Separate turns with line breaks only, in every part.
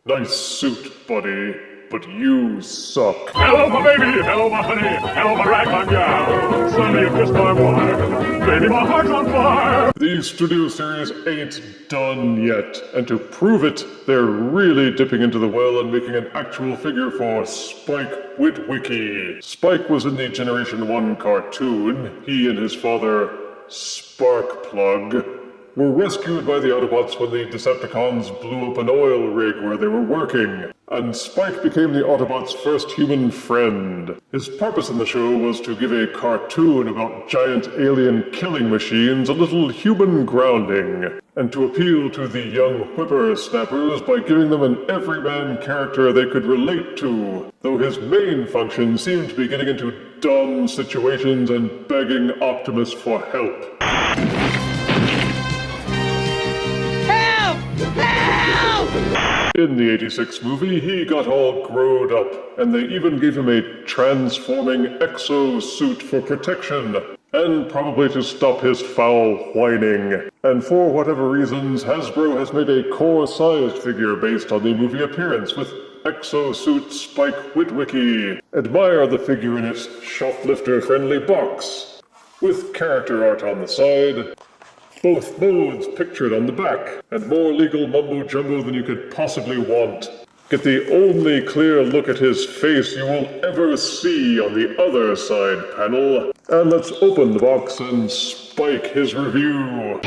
Nice suit, buddy, but you suck.
Hello, my baby. Hello, my honey. Hello, my ragtime gal. Suddenly you kissed my wife. Baby, my heart's on fire.
The studio series ain't done yet, and to prove it, they're really dipping into the well and making an actual figure for Spike Witwicky. Spike was in the Generation 1 cartoon. He and his father, Sparkplug, were rescued by the Autobots when the Decepticons blew up an oil rig where they were working, and Spike became the Autobots' first human friend. His purpose in the show was to give a cartoon about giant alien killing machines a little human grounding, and to appeal to the young whippersnappers by giving them an everyman character they could relate to, though his main function seemed to be getting into dumb situations and begging Optimus for help. In the '86 movie, he got all growed up, and they even gave him a transforming exo-suit for protection, and probably to stop his foul whining. And for whatever reasons, Hasbro has made a core-sized figure based on the movie appearance with Exosuit Spike Witwicky. Admire the figure in its shoplifter-friendly box, with character art on the side, both modes pictured on the back, and more legal mumbo-jumbo than you could possibly want. Get the only clear look at his face you will ever see on the other side panel. And let's open the box and Spike his review.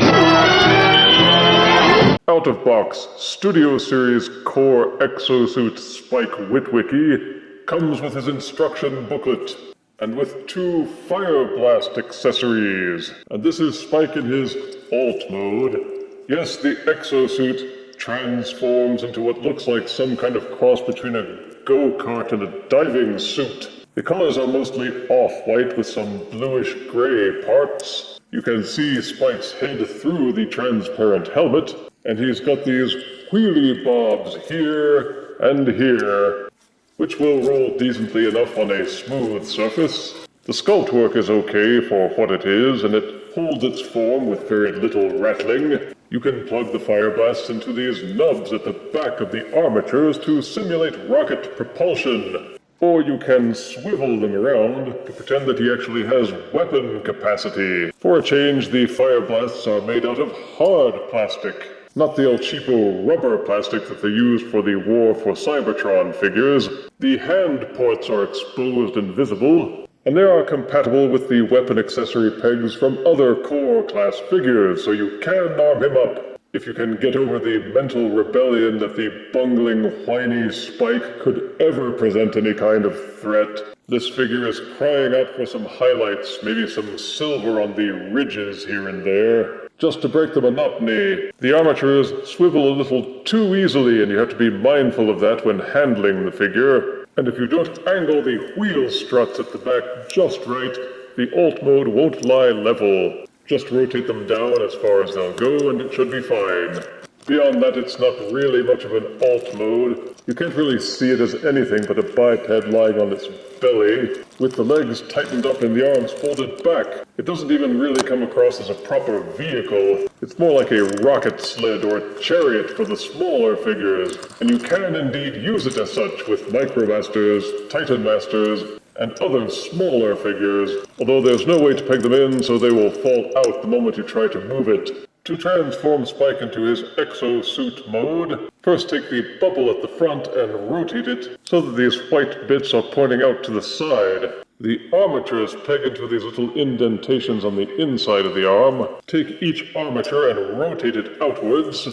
Out of box, Studio Series Core Exosuit Spike Witwicky comes with his instruction booklet, and with 2 Fire Blast accessories. And this is Spike in his Alt Mode. Yes, the exosuit transforms into what looks like some kind of cross between a go-kart and a diving suit. The colors are mostly off-white with some bluish-gray parts. You can see Spike's head through the transparent helmet, and he's got these wheelie bobs here and here, which will roll decently enough on a smooth surface. The sculpt work is okay for what it is, and it holds its form with very little rattling. You can plug the fire blasts into these nubs at the back of the armatures to simulate rocket propulsion. Or you can swivel them around to pretend that he actually has weapon capacity. For a change, the fire blasts are made out of hard plastic, not the El Cheapo rubber plastic that they used for the War for Cybertron figures. The hand ports are exposed and visible, and they are compatible with the weapon accessory pegs from other core class figures, so you can arm him up. If you can get over the mental rebellion that the bungling, whiny Spike could ever present any kind of threat, this figure is crying out for some highlights, maybe some silver on the ridges here and there, just to break the monotony. The armatures swivel a little too easily, and you have to be mindful of that when handling the figure. And if you don't angle the wheel struts at the back just right, the Alt Mode won't lie level. Just rotate them down as far as they'll go, and it should be fine. Beyond that, it's not really much of an Alt Mode. You can't really see it as anything but a biped lying on its belly, with the legs tightened up and the arms folded back. It doesn't even really come across as a proper vehicle. It's more like a rocket sled or a chariot for the smaller figures, and you can indeed use it as such with Micromasters, Titan Masters, and other smaller figures, although there's no way to peg them in, so they will fall out the moment you try to move it. To transform Spike into his Exosuit Mode, first take the bubble at the front and rotate it so that these white bits are pointing out to the side. The armatures peg into these little indentations on the inside of the arm. Take each armature and rotate it outwards.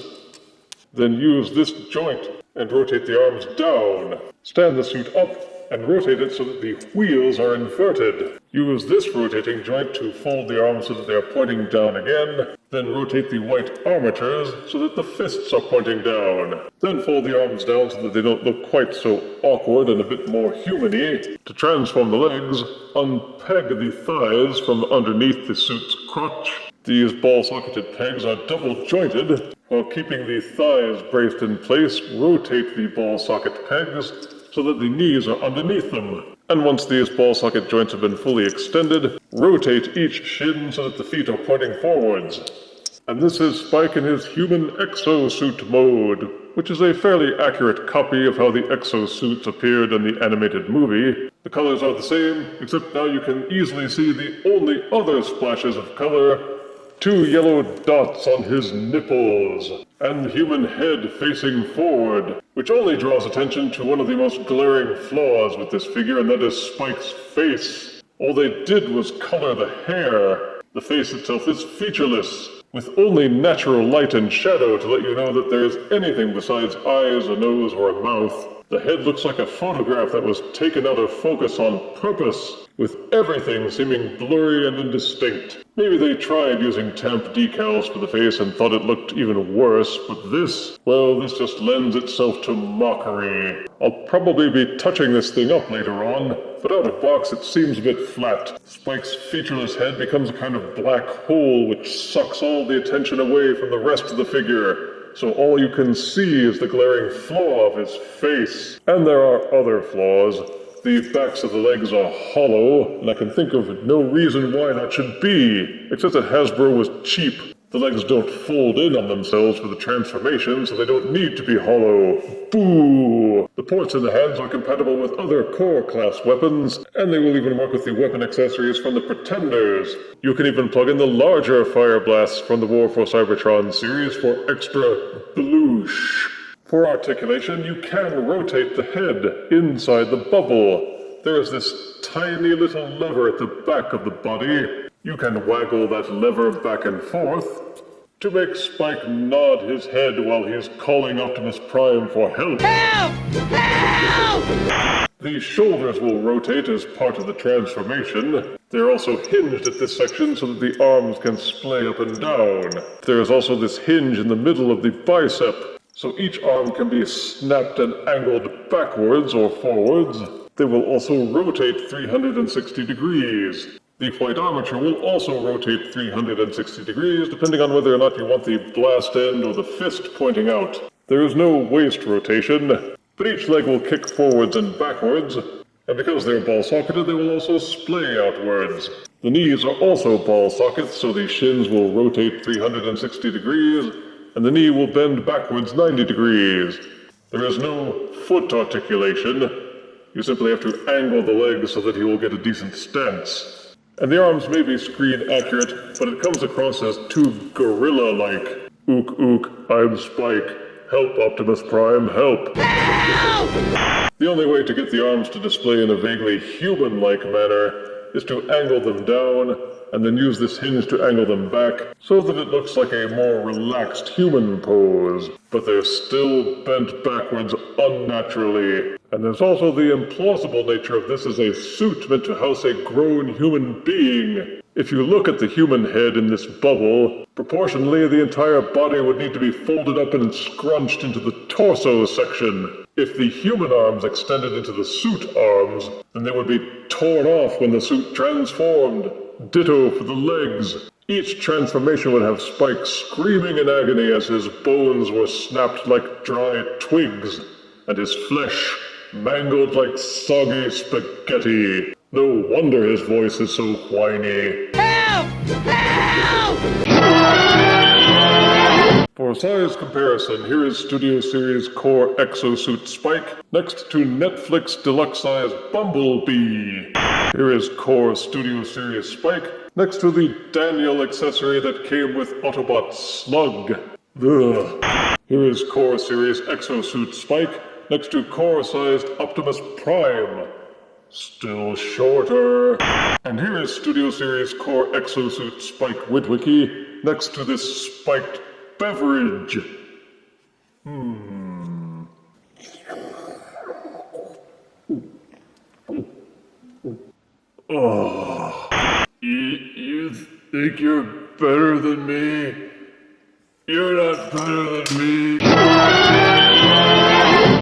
Then use this joint and rotate the arms down. Stand the suit up and rotate it so that the wheels are inverted. Use this rotating joint to fold the arms so that they are pointing down again, then rotate the white armatures so that the fists are pointing down. Then fold the arms down so that they don't look quite so awkward and a bit more human-y. To transform the legs, unpeg the thighs from underneath the suit's crotch. These ball-socketed pegs are double-jointed. While keeping the thighs braced in place, rotate the ball-socket pegs so that the knees are underneath them. And once these ball socket joints have been fully extended, rotate each shin so that the feet are pointing forwards. And this is Spike in his human exosuit mode. which is a fairly accurate copy of how the exosuits appeared in the animated movie. The colors are the same, except now you can easily see the only other splashes of color: 2 yellow dots on his nipples, and human head facing forward, which only draws attention to one of the most glaring flaws with this figure, and that is Spike's face. All they did was color the hair. The face itself is featureless, with only natural light and shadow to let you know that there is anything besides eyes, a nose, or a mouth. The head looks like a photograph that was taken out of focus on purpose, with everything seeming blurry and indistinct. Maybe they tried using temp decals for the face and thought it looked even worse, but this just lends itself to mockery. I'll probably be touching this thing up later on, but out of box it seems a bit flat. Spike's featureless head becomes a kind of black hole which sucks all the attention away from the rest of the figure. So all you can see is the glaring flaw of his face. And there are other flaws. The backs of the legs are hollow, and I can think of no reason why that should be, except that Hasbro was cheap. The legs don't fold in on themselves for the transformation, so they don't need to be hollow. Boo! The ports in the hands are compatible with other core class weapons, and they will even work with the weapon accessories from the Pretenders. You can even plug in the larger fire blasts from the War for Cybertron series for extra bloosh. For articulation, you can rotate the head inside the bubble. There is this tiny little lever at the back of the body. You can waggle that lever back and forth to make Spike nod his head while he's calling Optimus Prime for help. Help! Help! The shoulders will rotate as part of the transformation. They're also hinged at this section so that the arms can splay up and down. There is also this hinge in the middle of the bicep, so each arm can be snapped and angled backwards or forwards. They will also rotate 360 degrees. The white armature will also rotate 360 degrees, depending on whether or not you want the blast end or the fist pointing out. There is no waist rotation, but each leg will kick forwards and backwards, and because they're ball-socketed, they will also splay outwards. The knees are also ball-sockets, so the shins will rotate 360 degrees, and the knee will bend backwards 90 degrees. There is no foot articulation. You simply have to angle the legs so that he will get a decent stance. And the arms may be screen accurate, but it comes across as too gorilla-like. Ook, ook, I'm Spike. Help, Optimus Prime, help! Help! The only way to get the arms to display in a vaguely human-like manner is to angle them down, and then use this hinge to angle them back, so that it looks like a more relaxed human pose. But they're still bent backwards unnaturally. And there's also the implausible nature of this as a suit meant to house a grown human being. If you look at the human head in this bubble, proportionally the entire body would need to be folded up and scrunched into the torso section. If the human arms extended into the suit arms, then they would be torn off when the suit transformed. Ditto for the legs. Each transformation would have Spike screaming in agony as his bones were snapped like dry twigs, and his flesh mangled like soggy spaghetti. No wonder his voice is so whiny. Help! Help! For size comparison, here is Studio Series Core Exosuit Spike, next to Netflix Deluxe Size Bumblebee. Here is Core Studio Series Spike, next to the Daniel accessory that came with Autobots Slug. Ugh. Here is Core Series Exosuit Spike, next to core-sized Optimus Prime. Still shorter. And here is Studio Series Core Exosuit Spike Witwicky, next to this spiked beverage. Oh. You think you're better than me? You're not better than me.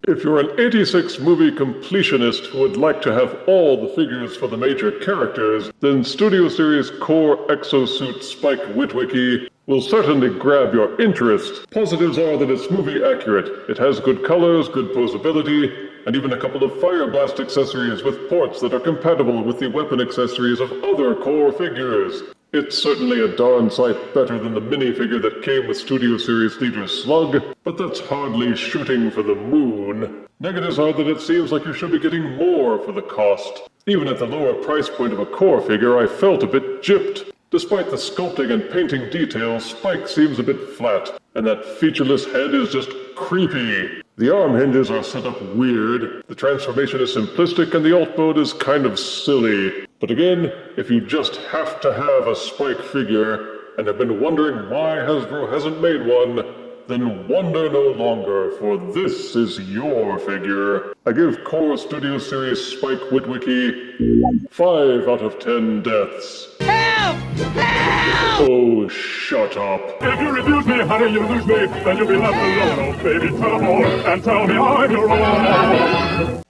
If you're an 86 movie completionist who would like to have all the figures for the major characters, then Studio Series Core Exosuit Spike Witwicky will certainly grab your interest. Positives are that it's movie accurate. It has good colors, good posability, and even a couple of fire blast accessories with ports that are compatible with the weapon accessories of other core figures. It's certainly a darn sight better than the minifigure that came with Studio Series Leader Slug, but that's hardly shooting for the moon. Negatives are that it seems like you should be getting more for the cost. Even at the lower price point of a core figure, I felt a bit gypped. Despite the sculpting and painting details, Spike seems a bit flat, and that featureless head is just creepy. The arm hinges are set up weird, the transformation is simplistic, and the alt mode is kind of silly. But again, if you just have to have a Spike figure, and have been wondering why Hasbro hasn't made one, then wonder no longer, for this is your figure. I give Core Studio Series Spike Witwicky 5 out of 10 deaths.
Help! Help!
Oh, shut up.
If you refuse me, honey, you lose me. Then you'll be left alone. Oh, baby, tell more and tell me I'm your own.